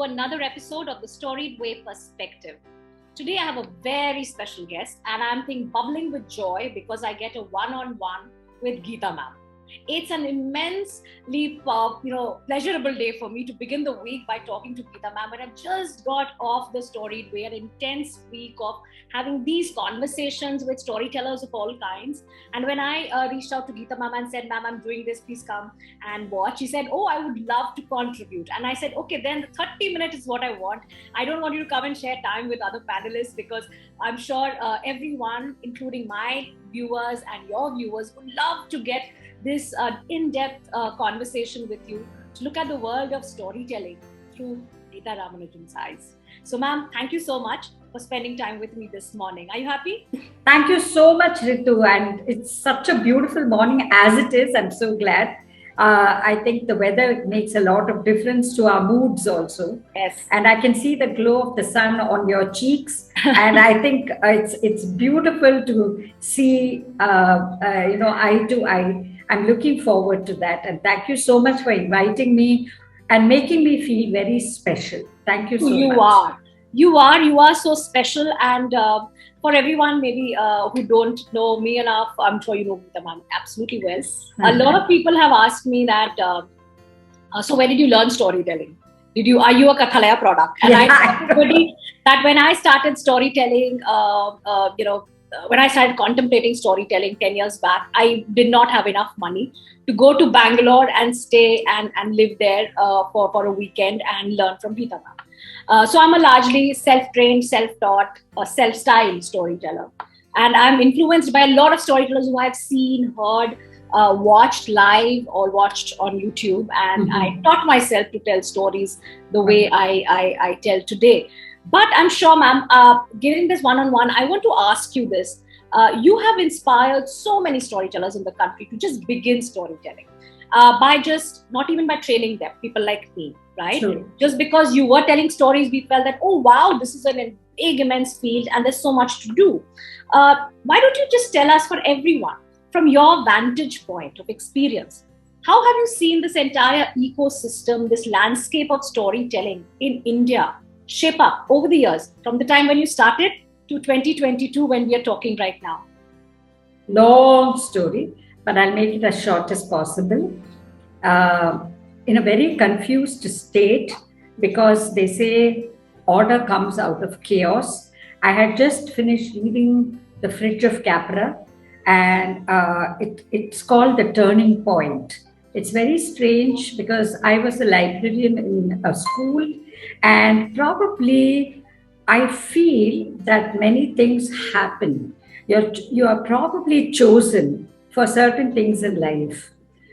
another episode of the Storied Way perspective. Today I have a very special guest and I'm bubbling with joy because I get a one-on-one with Geeta Ma'am. It's an immensely pleasurable day for me to begin the week by talking to Geeta Ma'am. But I've just got off the Storied Way, an intense week of having these conversations with storytellers of all kinds. And when I reached out to Geeta Ma'am and said, "Ma'am, I'm doing this, please come and watch," she said, "Oh, I would love to contribute." And I said, "Okay, then the 30 minutes is what I want. I don't want you to come and share time with other panelists because I'm sure everyone, including my viewers and your viewers, would love to get this in-depth conversation with you to look at the world of storytelling through Geeta Ramanujam's eyes." So, ma'am, thank you so much for spending time with me this morning. Are you happy? Thank you so much, Ritu. And it's such a beautiful morning as it is. I'm so glad. I think the weather makes a lot of difference to our moods also. Yes. And I can see the glow of the sun on your cheeks. And I think it's beautiful to see, eye to eye. I'm looking forward to that. And thank you so much for inviting me and making me feel very special. Thank you so much. You are so special. And for everyone maybe who don't know me enough, I'm sure you know Geeta Ma'am absolutely well. A lot of people have asked me that, so where did you learn storytelling? Are you a Kathalaya product? And I told everybody that when I started storytelling, when I started contemplating storytelling 10 years back, I did not have enough money to go to Bangalore and stay and live there for a weekend and learn from Geeta Ma'am. So I'm a largely self-trained, self-taught, self-styled storyteller. And I'm influenced by a lot of storytellers who I've seen, heard, watched live or watched on YouTube. And I taught myself to tell stories the way I tell today. But I'm sure, ma'am, giving this one-on-one, I want to ask you this. You have inspired so many storytellers in the country to just begin storytelling by just, not even by training them, people like me, right? True. Just because you were telling stories, we felt that, oh, wow, this is an big, immense field and there's so much to do. Why don't you just tell us, for everyone, from your vantage point of experience, how have you seen this entire ecosystem, this landscape of storytelling in India shape up over the years, from the time when you started to 2022 when we are talking right now? Long story, but I'll make it as short as possible. In a very confused state, because they say order comes out of chaos. I had just finished reading The Fridge of Capra, and it's called The Turning Point. It's very strange because I was a librarian in a school, and probably I feel that many things happen. You are probably chosen for certain things in life.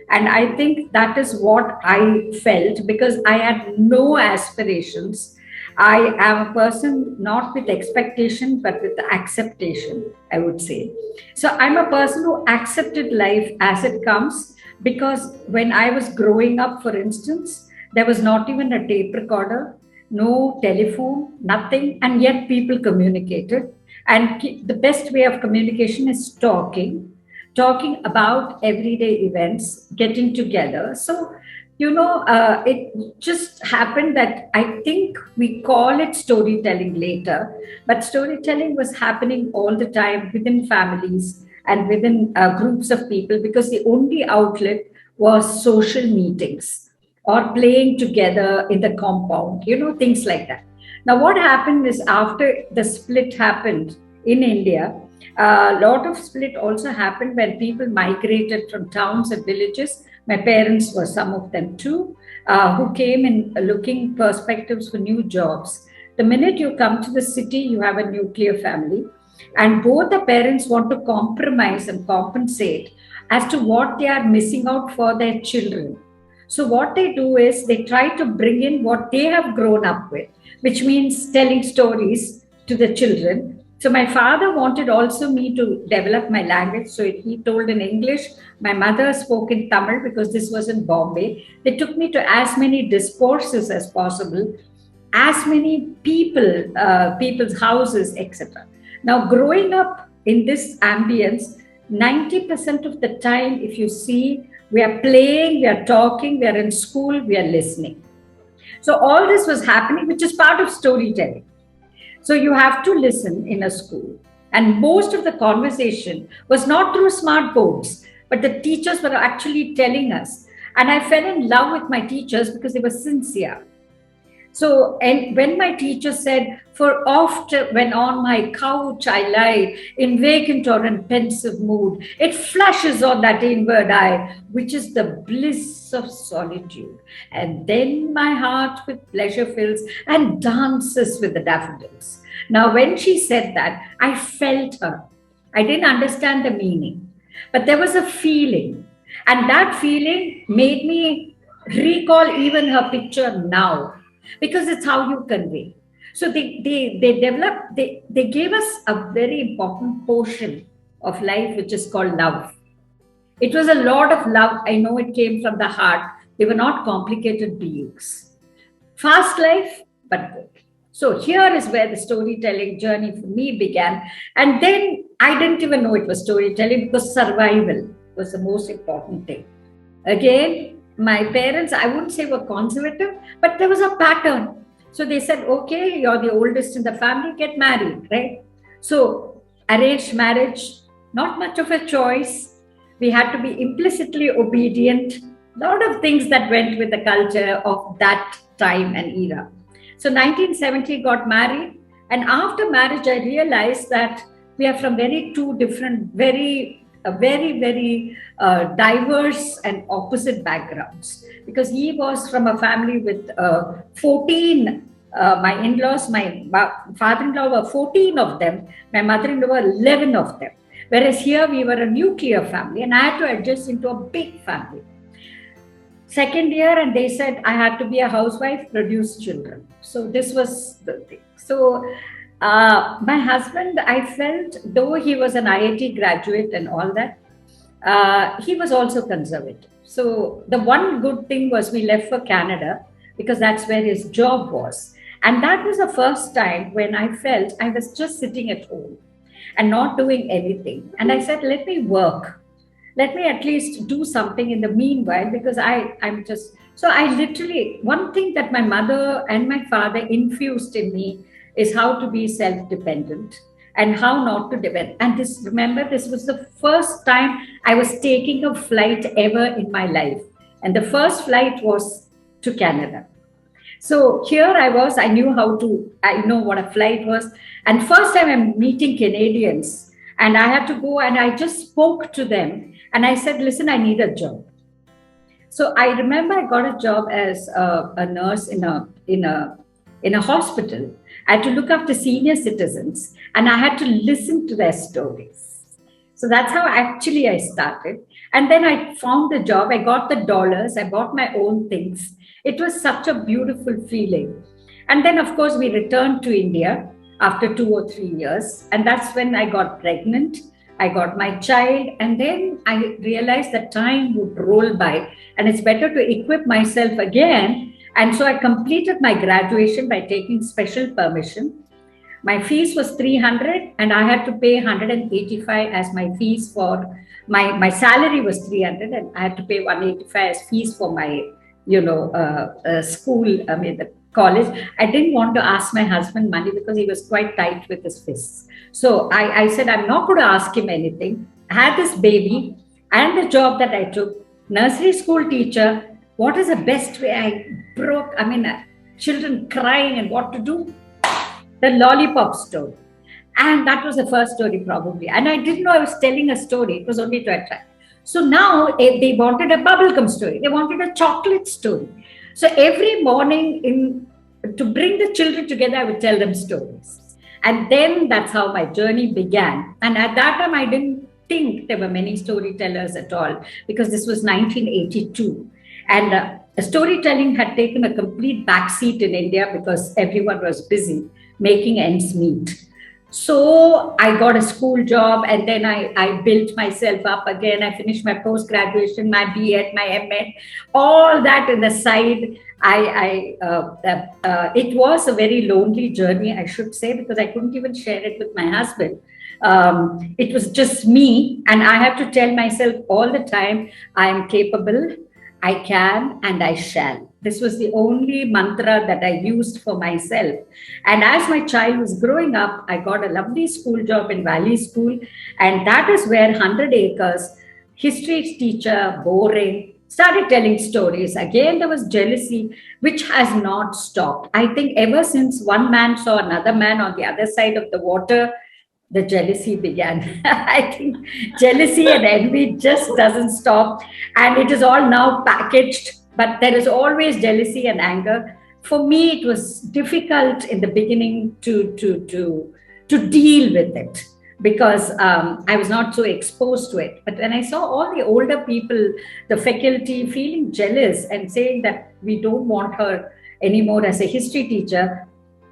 And I think that is what I felt, because I had no aspirations. I am a person not with expectation, but with acceptation, I would say. So I'm a person who accepted life as it comes, because when I was growing up, for instance, there was not even a tape recorder, no telephone, nothing, and yet people communicated. And the best way of communication is talking about everyday events, getting together. So, it just happened that I think we call it storytelling later, but storytelling was happening all the time within families and within groups of people, because the only outlet was social meetings or playing together in the compound, things like that. Now, what happened is, after the split happened in India, a lot of split also happened when people migrated from towns and villages. My parents were some of them too, who came in looking perspectives for new jobs. The minute you come to the city, you have a nuclear family, and both the parents want to compromise and compensate as to what they are missing out for their children. So what they do is they try to bring in what they have grown up with, which means telling stories to the children. So my father wanted also me to develop my language. So he told in English. My mother spoke in Tamil because this was in Bombay. They took me to as many discourses as possible, as many people's houses, etc. Now, growing up in this ambience, 90% of the time, if you see, we are playing, we are talking, we are in school, we are listening. So all this was happening, which is part of storytelling. So you have to listen in a school. And most of the conversation was not through smart boards, but the teachers were actually telling us. And I fell in love with my teachers because they were sincere. So, and when my teacher said, for oft when on my couch I lie, in vacant or in pensive mood, it flashes on that inward eye, which is the bliss of solitude. And then my heart with pleasure fills and dances with the daffodils. Now, when she said that, I felt her. I didn't understand the meaning, but there was a feeling. And that feeling made me recall even her picture now, because it's how you convey. So they developed, they gave us a very important portion of life, which is called love. It was a lot of love. I know it came from the heart. They were not complicated beings. Fast life, but good. So here is where the storytelling journey for me began. And then I didn't even know it was storytelling, because survival was the most important thing. Again, my parents, I wouldn't say were conservative, but there was a pattern. So they said, okay, you're the oldest in the family, get married, right? So arranged marriage, not much of a choice. We had to be implicitly obedient. A lot of things that went with the culture of that time and era. So 1970 got married. And after marriage, I realized that we are from very two different, very diverse and opposite backgrounds, because he was from a family with 14 my in-laws. My father-in-law were 14 of them, my mother-in-law were 11 of them, whereas here we were a nuclear family and I had to adjust into a big family. Second year, and they said I had to be a housewife, produce children. So this was the thing. So my husband, I felt, though he was an IIT graduate and all that, he was also conservative. So the one good thing was we left for Canada, because that's where his job was. And that was the first time when I felt I was just sitting at home and not doing anything. And I said, let me work. Let me at least do something in the meanwhile, because I'm just... So I literally, one thing that my mother and my father infused in me is how to be self-dependent and how not to depend. And this, remember, this was the first time I was taking a flight ever in my life. And the first flight was to Canada. So here I was, I know what a flight was. And first time I'm meeting Canadians, and I had to go and I just spoke to them. And I said, listen, I need a job. So I remember I got a job as a nurse in a hospital. I had to look after senior citizens and I had to listen to their stories. So that's how actually I started. And then I found the job, I got the dollars, I bought my own things. It was such a beautiful feeling. And then, of course, we returned to India after 2 or 3 years. And that's when I got pregnant. I got my child. And then I realized that time would roll by and it's better to equip myself again. And so I completed my graduation by taking special permission. My fees was 300 and I had to pay 185 as my fees for my salary was 300 and I had to pay 185 as fees for my, school, the college. I didn't want to ask my husband money because he was quite tight with his fists. So I said, I'm not going to ask him anything. I had this baby and the job that I took, nursery school teacher. What is the best way? I broke, children crying and what to do? The lollipop story. And that was the first story probably. And I didn't know I was telling a story. It was only to attract. So now they wanted a bubblegum story. They wanted a chocolate story. So every morning to bring the children together, I would tell them stories. And then that's how my journey began. And at that time, I didn't think there were many storytellers at all because this was 1982. And storytelling had taken a complete backseat in India because everyone was busy making ends meet. So I got a school job and then I built myself up again. I finished my post-graduation, my B.Ed, my M.Ed, all that in the side. It was a very lonely journey, I should say, because I couldn't even share it with my husband. It was just me and I had to tell myself all the time, I am capable. I can and I shall. This was the only mantra that I used for myself. And as my child was growing up, I got a lovely school job in Valley School. And that is where 100 acres, history teacher, boring, started telling stories. Again, there was jealousy, which has not stopped. I think ever since one man saw another man on the other side of the water, the jealousy began. I think jealousy and envy just doesn't stop, and it is all now packaged. But there is always jealousy and anger. For me, it was difficult in the beginning to deal with it because I was not so exposed to it. But when I saw all the older people, the faculty feeling jealous and saying that we don't want her anymore as a history teacher,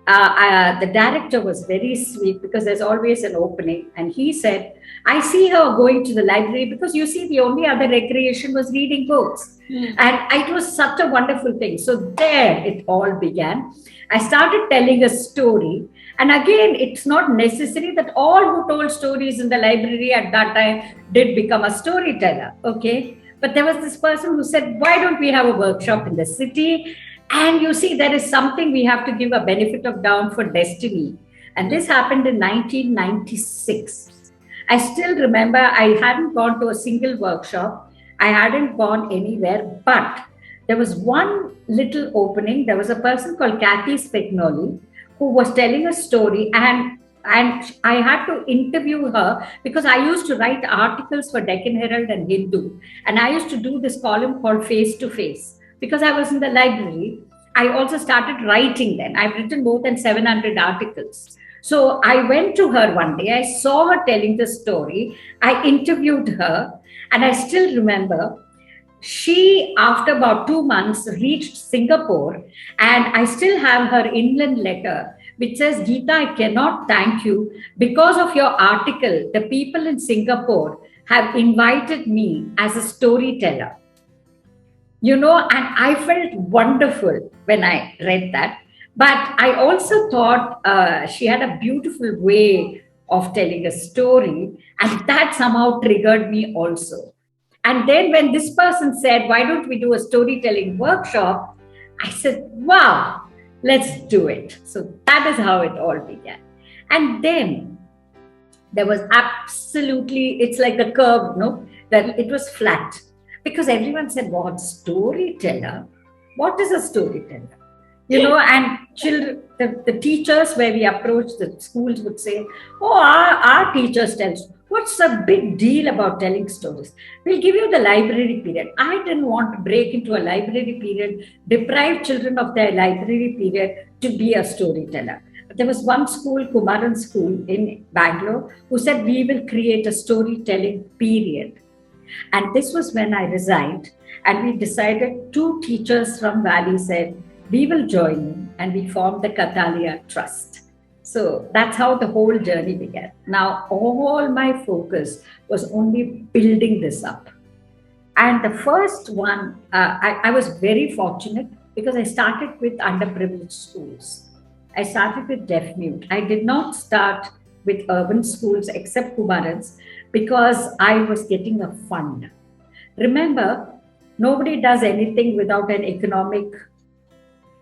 the director was very sweet because there's always an opening. And he said, I see her going to the library because you see, the only other recreation was reading books. And it was such a wonderful thing. So there it all began. I started telling a story. And again, it's not necessary that all who told stories in the library at that time did become a storyteller. Okay. But there was this person who said, why don't we have a workshop in the city? And you see, there is something we have to give a benefit of doubt for destiny. And this happened in 1996. I still remember I hadn't gone to a single workshop. I hadn't gone anywhere, but there was one little opening. There was a person called Kathy Spagnoli who was telling a story, and I had to interview her because I used to write articles for Deccan Herald and Hindu. And I used to do this column called Face to Face. Because I was in the library, I also started writing then. I've written more than 700 articles. So I went to her one day. I saw her telling the story. I interviewed her. And I still remember she, after about 2 months, reached Singapore. And I still have her inland letter, which says, Geeta, I cannot thank you. Because of your article, the people in Singapore have invited me as a storyteller. And I felt wonderful when I read that. But I also thought she had a beautiful way of telling a story, and that somehow triggered me also. And then when this person said, why don't we do a storytelling workshop? I said, wow, let's do it. So that is how it all began. And then there was absolutely, it's like a curve, that it was flat. Because everyone said, what, storyteller? What is a storyteller? And children, the teachers where we approached the schools would say, oh, our teachers tell us, what's the big deal about telling stories? We'll give you the library period. I didn't want to break into a library period, deprive children of their library period to be a storyteller. But there was one school, Kumaran School in Bangalore, who said, we will create a storytelling period. And this was when I resigned, and we decided 2 teachers from Valley said, we will join you, and we formed the Kathalaya Trust. So that's how the whole journey began. Now, all my focus was only building this up. And the first one, I was very fortunate because I started with underprivileged schools. I started with deaf-mute. I did not start with urban schools except Kumarans, because I was getting a fund. Remember, nobody does anything without an economic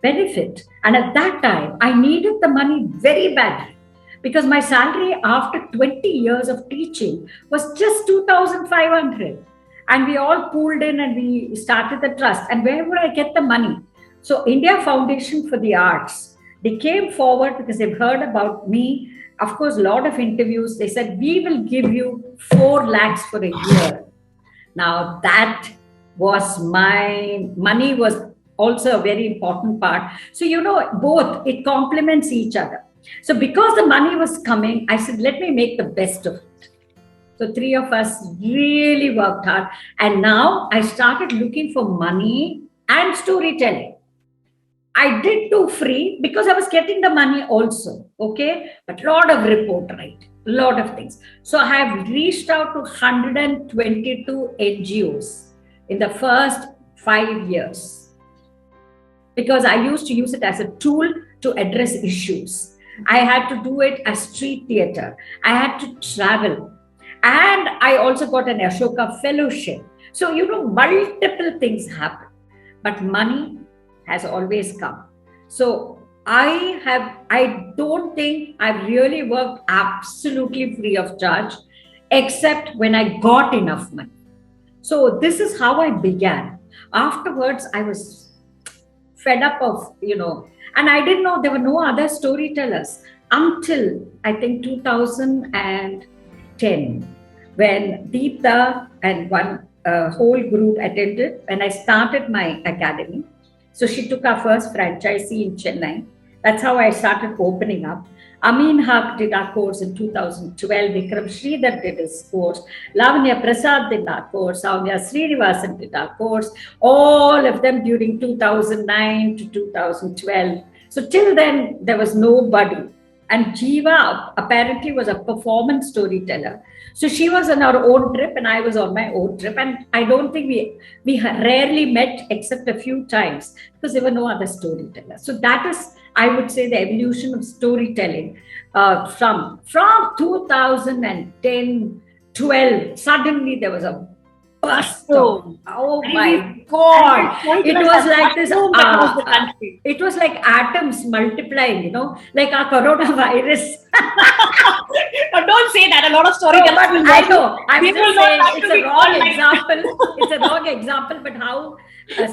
benefit. And at that time, I needed the money very badly because my salary after 20 years of teaching was just 2,500. And we all pooled in and we started the trust. And where would I get the money? So India Foundation for the Arts, they came forward because they've heard about me. Of course, a lot of interviews, they said, we will give you 4 lakhs for a year. Now that was money was also a very important part. So, both, it complements each other. So because the money was coming, I said, let me make the best of it. So 3 of us really worked hard. And now I started looking for money and storytelling. I did do free because I was getting the money also, okay? But a lot of report writing, a lot of things. So I have reached out to 122 NGOs in the first 5 years because I used to use it as a tool to address issues. I had to do it as street theater. I had to travel. And I also got an Ashoka Fellowship. So, multiple things happen, but money has always come. So I don't think I've really worked absolutely free of charge, except when I got enough money. So this is how I began. Afterwards, I was fed up of, and I didn't know there were no other storytellers until I think 2010, when Geeta and one whole group attended when I started my academy. So she took our first franchisee in Chennai. That's how I started opening up. Amin Haq did our course in 2012. Vikram Sridhar did his course. Lavanya Prasad did our course. Soumya Srinivasan did our course. All of them during 2009 to 2012. So till then, there was nobody. And Jiva apparently was a performance storyteller. So she was on our own trip and I was on my own trip. And I don't think we rarely met except a few times because there were no other storytellers. So that is, I would say, the evolution of storytelling from 2010, 12. Suddenly there was a burst. Oh my God. It was like this. It was like atoms multiplying, like our coronavirus. Don't say that. A lot of storytellers. No, I know. I'm just saying it's a wrong example. It's a wrong example, but how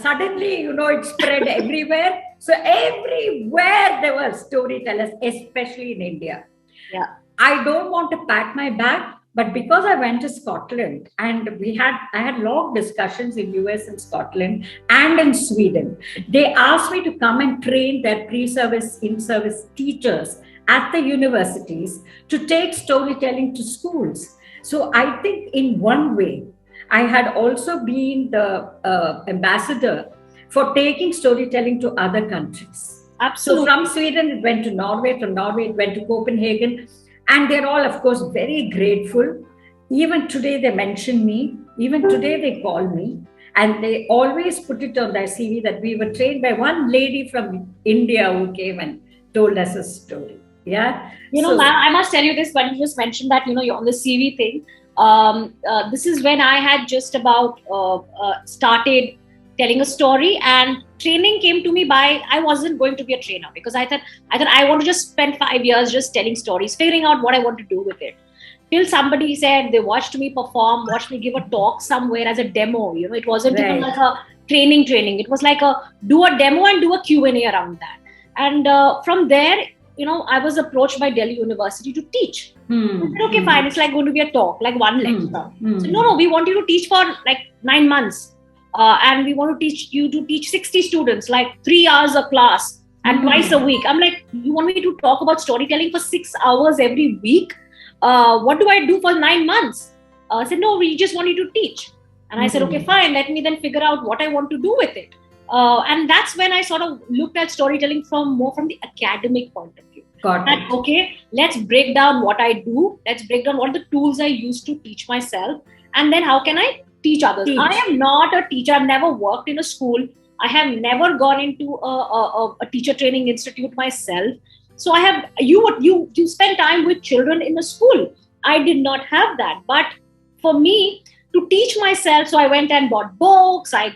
suddenly, it spread everywhere. So everywhere there were storytellers, especially in India. Yeah. I don't want to pat my back, but because I went to Scotland and I had long discussions in US and Scotland and in Sweden, they asked me to come and train their pre-service, in-service teachers at the universities to take storytelling to schools. So I think in one way, I had also been the ambassador for taking storytelling to other countries. Absolutely. So from Sweden, it went to Norway. From Norway, it went to Copenhagen. And they're all, of course, very grateful. Even today, they mention me. Even today, they call me. And they always put it on their CV that we were trained by one lady from India who came and told us a story. Yeah. Ma'am, I must tell you this when you just mentioned that, you're on the CV thing. This is when I had just about started telling a story, and training came to me I wasn't going to be a trainer because I thought I want to just spend 5 years just telling stories, figuring out what I want to do with it. Till somebody said they watched me perform, watched me give a talk somewhere as a demo. It wasn't even like a training. It was like do a demo and do a Q&A around that. And from there, I was approached by Delhi University to teach. I said, okay, fine. It's like going to be a talk, like one lecture. So no, we want you to teach for like 9 months. And we want to teach you to teach 60 students, like 3 hours a class and twice a week. I'm like, you want me to talk about storytelling for 6 hours every week? What do I do for 9 months? I said, no, we just want you to teach. And I said, okay, fine. Let me then figure out what I want to do with it. And that's when I sort of looked at storytelling more from the academic point of view. Okay, let's break down what I do. Let's break down what the tools I use to teach myself. And then how can I teach others? I am not a teacher. I've never worked in a school. I have never gone into a teacher training institute myself. So I have you spend time with children in a school. I did not have that. But for me to teach myself, so I went and bought books. I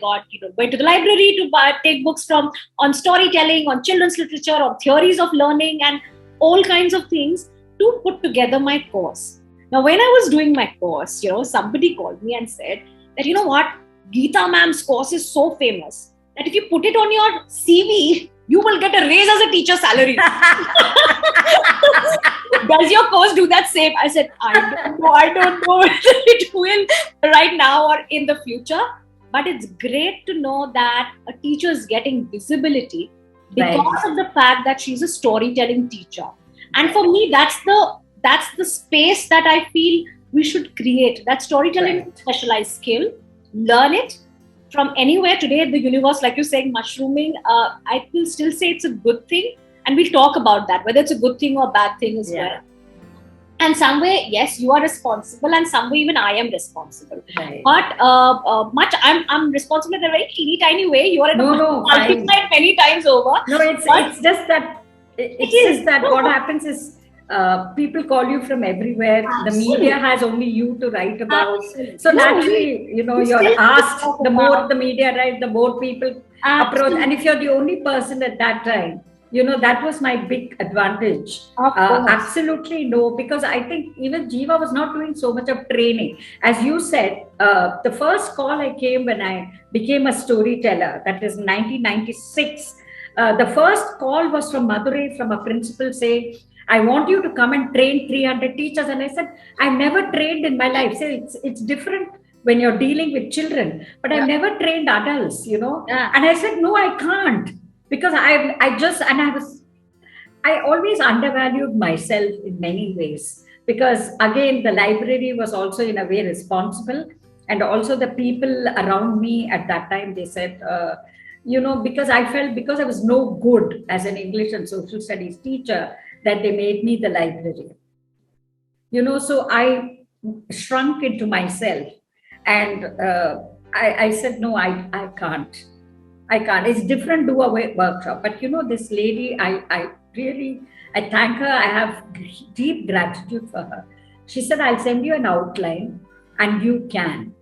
went to the library to take books on storytelling, on children's literature, on theories of learning, and all kinds of things to put together my course. Now, when I was doing my course, somebody called me and said that, what, Geeta Ma'am's course is so famous that if you put it on your CV, you will get a raise as a teacher salary. Does your course do that same? I said, I don't know whether it will right now or in the future. But it's great to know that a teacher is getting visibility because of the fact that she's a storytelling teacher. And for me, that's the space that I feel we should create. That storytelling is a specialized skill. Learn it from anywhere. Today, the universe, like you're saying, mushrooming, I will still say it's a good thing. And we'll talk about that, whether it's a good thing or a bad thing as well. And somewhere, yes, you are responsible, and somewhere even I am responsible. But I'm responsible in a very teeny tiny way. You are multiplied many times over. No, it's just that. It's just that what happens is people call you from everywhere. The media Absolutely. has only you to write about. Absolutely. So No, naturally, we still you're have to asked. talk The more about. the media write, the more people approach. And if Absolutely. you're the only person at that time, that was my big advantage. Of course. Absolutely no, because I think even Jiva was not doing so much of training. As you said, the first call I came when I became a storyteller, that is 1996. The first call was from Madurai, from a principal saying, I want you to come and train 300 teachers. And I said, I've never trained in my life. So it's different when you're dealing with children, but I've Yeah. never trained adults. Yeah. And I said, no, I can't, because I always undervalued myself in many ways, because again, the library was also in a way responsible. And also the people around me at that time, they said, because I felt, because I was no good as an English and social studies teacher, that they made me the librarian. So I shrunk into myself, and I said, no, I can't. I can't. It's different, do a workshop. But this lady, I really, I thank her. I have deep gratitude for her. She said, I'll send you an outline and you can.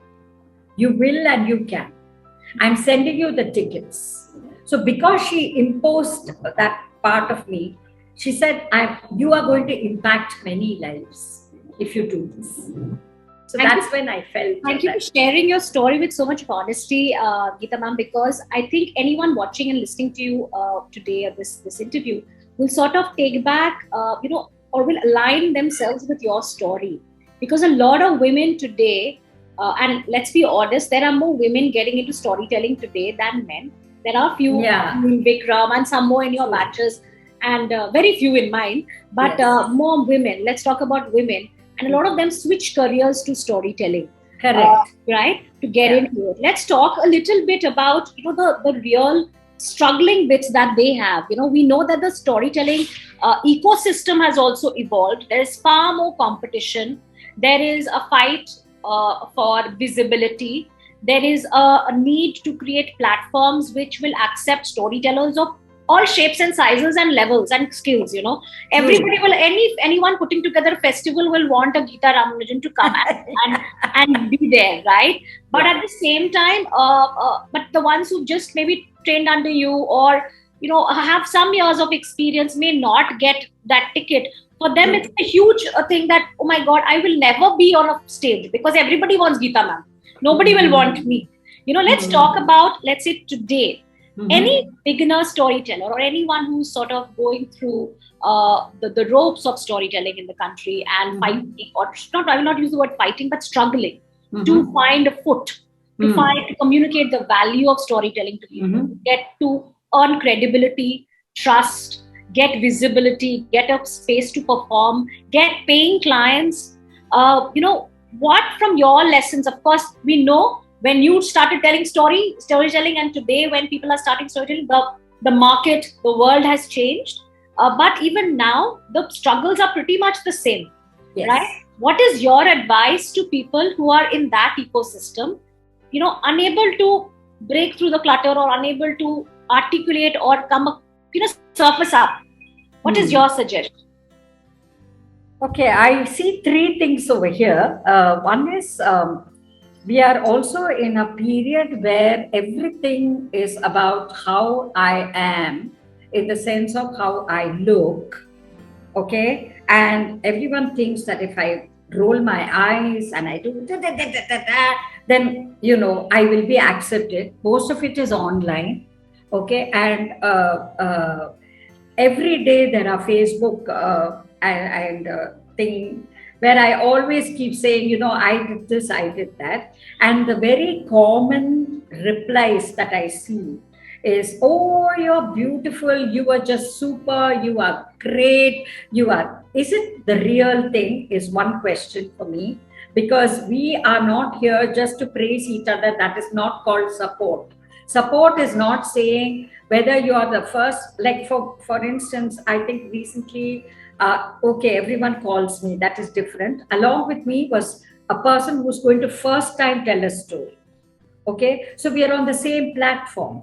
You will and you can. I'm sending you the tickets. So because she imposed that part of me, she said, you are going to impact many lives if you do this. So Thank that's you. when I felt Thank you for sharing your story with so much honesty, Geeta Ma'am, because I think anyone watching and listening to you today or this interview will sort of take back, or will align themselves with your story. Because a lot of women today, and let's be honest, there are more women getting into storytelling today than men. There are few in Vikram and some more in your batches, and very few in mine, but more women. Let's talk about women. And a lot of them switch careers to storytelling. Correct. Right? To get into it. Let's talk a little bit about, the real struggling bits that they have. We know that the storytelling ecosystem has also evolved. There is far more competition. There is a fight for visibility. There is a need to create platforms which will accept storytellers of all shapes and sizes and levels and skills. Everybody will, anyone putting together a festival will want a Geeta Ramanujam to come and be there, right? But at the same time, but the ones who just maybe trained under you, or have some years of experience, may not get that ticket. For them, it's a huge thing that, oh my God, I will never be on a stage, because everybody wants Geeta Ma'am. Nobody will want me. Let's talk about, let's say today, any beginner storyteller or anyone who's sort of going through the ropes of storytelling in the country and fighting, or not, I will not use the word fighting, but struggling to find a foot, to communicate the value of storytelling to people, get to earn credibility, trust, get visibility, get a space to perform, get paying clients. What from your lessons, of course, we know when you started telling storytelling, and today when people are starting storytelling, the market, the world has changed. But even now, the struggles are pretty much the same, right? What is your advice to people who are in that ecosystem, unable to break through the clutter, or unable to articulate or surface up? What is your suggestion? Okay, I see three things over here. One is, we are also in a period where everything is about how I am, in the sense of how I look. Okay, and everyone thinks that if I roll my eyes and I do then I will be accepted. Most of it is online. Okay, and every day there are Facebook and thing where I always keep saying, I did this, I did that. And the very common replies that I see is, oh, you're beautiful, you are just super, you are great, is it the real thing, is one question for me. Because we are not here just to praise each other. That is not called support. Support is not saying whether you are the first, like for instance, I think recently, okay, everyone calls me, that is different. Along with me was a person who's going to first time tell a story. Okay, so we are on the same platform.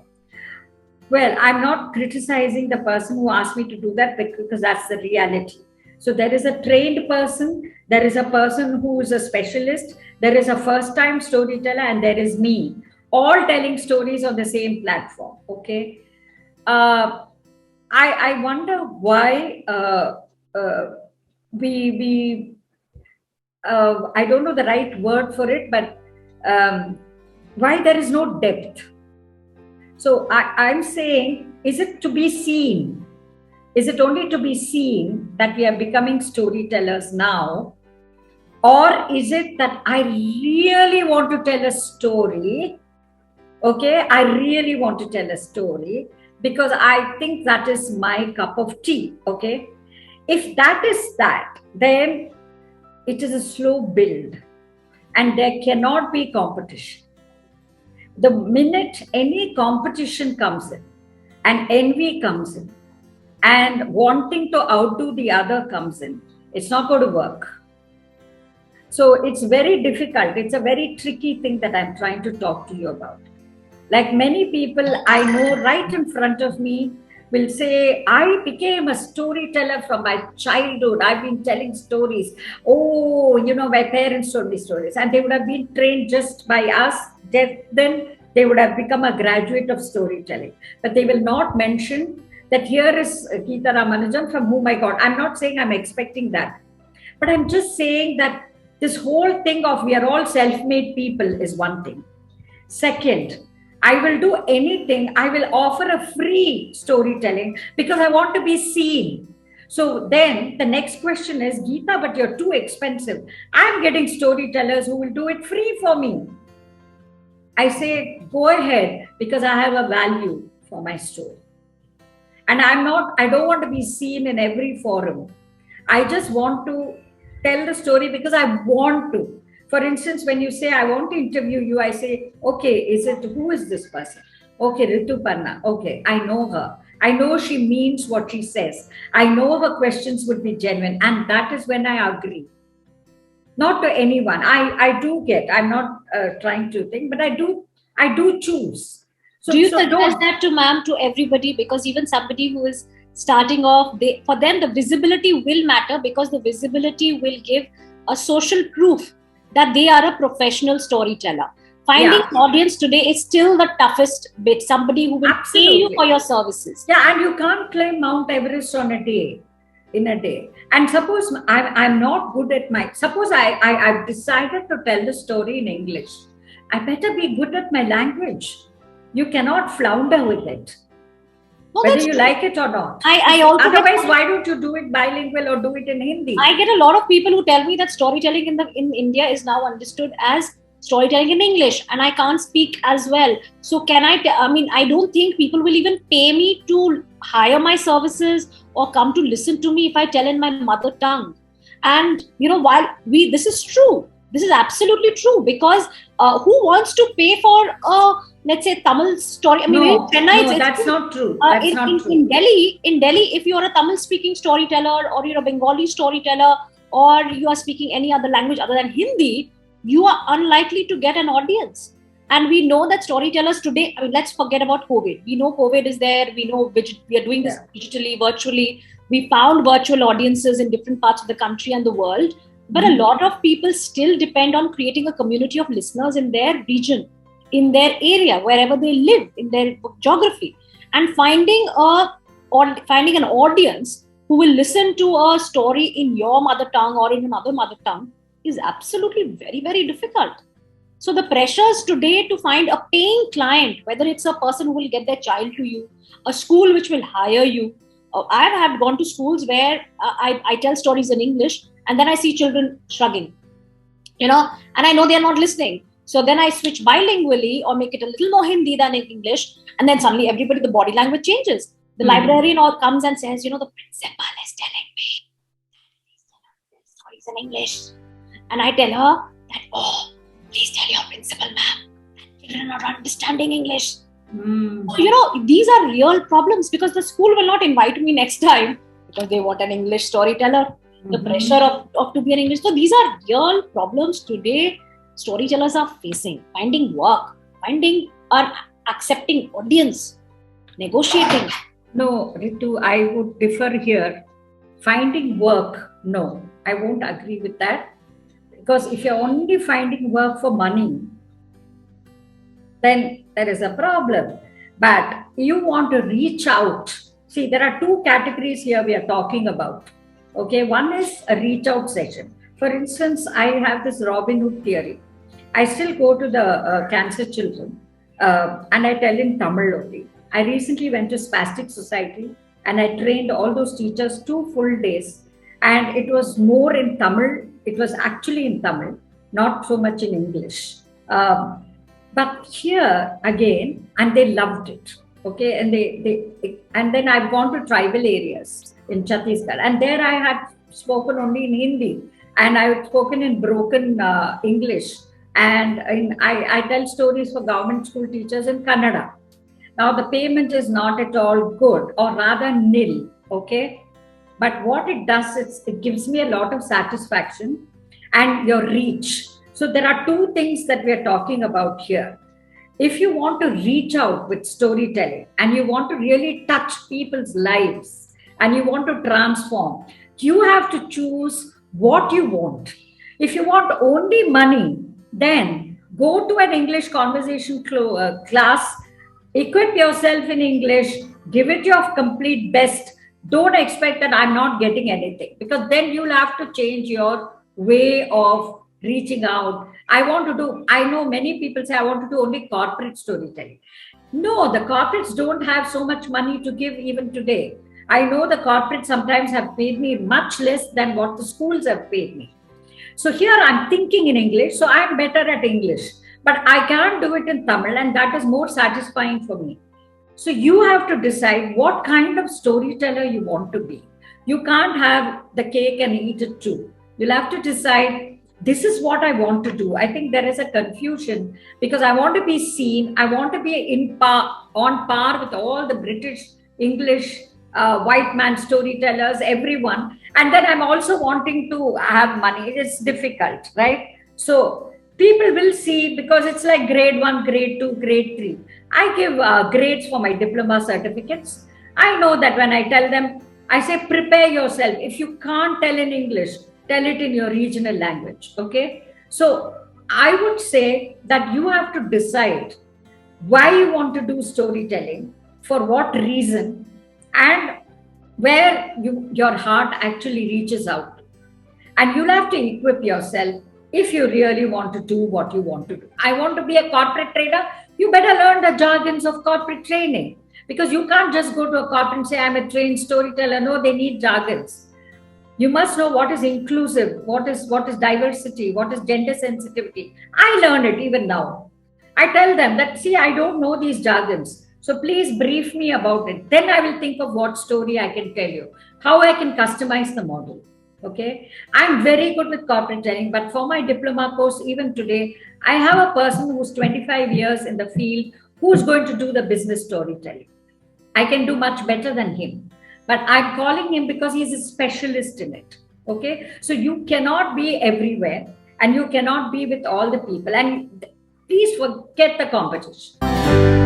Well, I'm not criticizing the person who asked me to do that, because that's the reality. So there is a trained person, there is a person who is a specialist, there is a first time storyteller, and there is me, all telling stories on the same platform. Okay. Uh, I wonder why we I don't know the right word for it, but why there is no depth. So I'm saying, is it to be seen? Is it only to be seen that we are becoming storytellers now? Or is it that I really want to tell a story? Okay, I really want to tell a story because I think that is my cup of tea. Okay, if that is that, then it is a slow build and there cannot be competition. The minute any competition comes in and envy comes in and wanting to outdo the other comes in, it's not going to work. So it's very difficult. It's a very tricky thing that I'm trying to talk to you about. Like many people I know right in front of me will say, I became a storyteller from my childhood. I've been telling stories. Oh, my parents told me stories. And they would have been trained just by us. Then they would have become a graduate of storytelling. But they will not mention that here is Geeta Ramanujam from whom I got. I'm not saying I'm expecting that. But I'm just saying that this whole thing of we are all self-made people is one thing. Second, I will do anything. I will offer a free storytelling because I want to be seen. So then the next question is, Geeta, but you're too expensive. I'm getting storytellers who will do it free for me. I say, go ahead because I have a value for my story. And I don't want to be seen in every forum. I just want to tell the story because I want to. For instance, when you say, I want to interview you, I say, okay, who is this person? Okay, Rituparna. Okay, I know her. I know she means what she says. I know her questions would be genuine. And that is when I agree. Not to anyone. I do get, I'm not trying to think, but I do choose. So, do you suggest that to ma'am, to everybody? Because even somebody who is starting off, for them, the visibility will matter because the visibility will give a social proof that they are a professional storyteller. Finding an audience today is still the toughest bit. Somebody who will pay you for your services. Yeah, and you can't climb Mount Everest in a day. And suppose I'm not good at suppose I've decided to tell the story in English. I better be good at my language. You cannot flounder with it. No, whether you like it or not. Otherwise, why don't you do it bilingual or do it in Hindi? I get a lot of people who tell me that storytelling in India is now understood as storytelling in English, and I can't speak as well. So I don't think people will even pay me to hire my services or come to listen to me if I tell in my mother tongue. And this is true. This is absolutely true because who wants to pay for let's say Tamil story? Chennai, that's not true. That's not true. In Delhi, if you are a Tamil speaking storyteller or you're a Bengali storyteller or you are speaking any other language other than Hindi, you are unlikely to get an audience. And we know that storytellers today, let's forget about COVID. We know COVID is there. We know we are doing this digitally, virtually. We found virtual audiences in different parts of the country and the world. But a lot of people still depend on creating a community of listeners in their region, in their area, wherever they live, in their geography. And finding an audience who will listen to a story in your mother tongue or in another mother tongue is absolutely very, very difficult. So the pressures today to find a paying client, whether it's a person who will get their child to you, a school which will hire you. I've gone to schools where I tell stories in English and then I see children shrugging, and I know they're not listening. So then I switch bilingually or make it a little more Hindi than in English. And then suddenly the body language changes. The librarian comes and says, the principal is telling me that stories in English. And I tell her that, please tell your principal, ma'am, that children are not understanding English. So, these are real problems because the school will not invite me next time because they want an English storyteller. The pressure of to be an English. So these are real problems today storytellers are facing. Finding work, finding or accepting audience, negotiating. No, Ritu, I would differ here finding work, no, I won't agree with that. Because if you're only finding work for money, then there is a problem. But you want to reach out. See, there are two categories here we are talking about. Okay, one is a reach out session. For instance, I have this Robin Hood theory. I still go to the cancer children and I tell in Tamil only. I recently went to Spastic Society and I trained all those teachers 2 full days. And it was more in Tamil. It was actually in Tamil, not so much in English. But here again, and they loved it. Okay, and and then I've gone to tribal areas in Chhattisgarh, and there I had spoken only in Hindi, and I had spoken in broken English, and I tell stories for government school teachers in Kannada. Now the payment is not at all good, or rather nil. Okay, but what it does is it gives me a lot of satisfaction and your reach. So there are two things that we are talking about here. If you want to reach out with storytelling and you want to really touch people's lives and you want to transform, you have to choose what you want. If you want only money, then go to an English conversation class, equip yourself in English, give it your complete best. Don't expect that I'm not getting anything, because then you'll have to change your way of reaching out. I know many people say, I want to do only corporate storytelling. No, the corporates don't have so much money to give even today. I know the corporates sometimes have paid me much less than what the schools have paid me. So here I'm thinking in English, so I'm better at English, but I can't do it in Tamil, and that is more satisfying for me. So you have to decide what kind of storyteller you want to be. You can't have the cake and eat it too. You'll have to decide, this is what I want to do. I think there is a confusion because I want to be seen. I want to be on par with all the British, English, white man storytellers, everyone. And then I'm also wanting to have money. It's difficult, right? So people will see, because it's like grade 1, grade 2, grade 3. I give grades for my diploma certificates. I know that when I tell them, I say, prepare yourself. If you can't tell in English, tell it in your regional language. Okay. So I would say that you have to decide why you want to do storytelling, for what reason, and where your heart actually reaches out. And you'll have to equip yourself if you really want to do what you want to do. I want to be a corporate trader. You better learn the jargons of corporate training, because you can't just go to a corporate and say, I'm a trained storyteller. No, they need jargons. You must know what is inclusive, what is diversity, what is gender sensitivity. I learn it even now. I tell them that, see, I don't know these jargons, so please brief me about it. Then I will think of what story I can tell you, how I can customize the model. Okay, I'm very good with corporate training, but for my diploma course, even today, I have a person who's 25 years in the field who's going to do the business storytelling. I can do much better than him, but I'm calling him because he's a specialist in it. Okay, so you cannot be everywhere and you cannot be with all the people, and please forget the competition.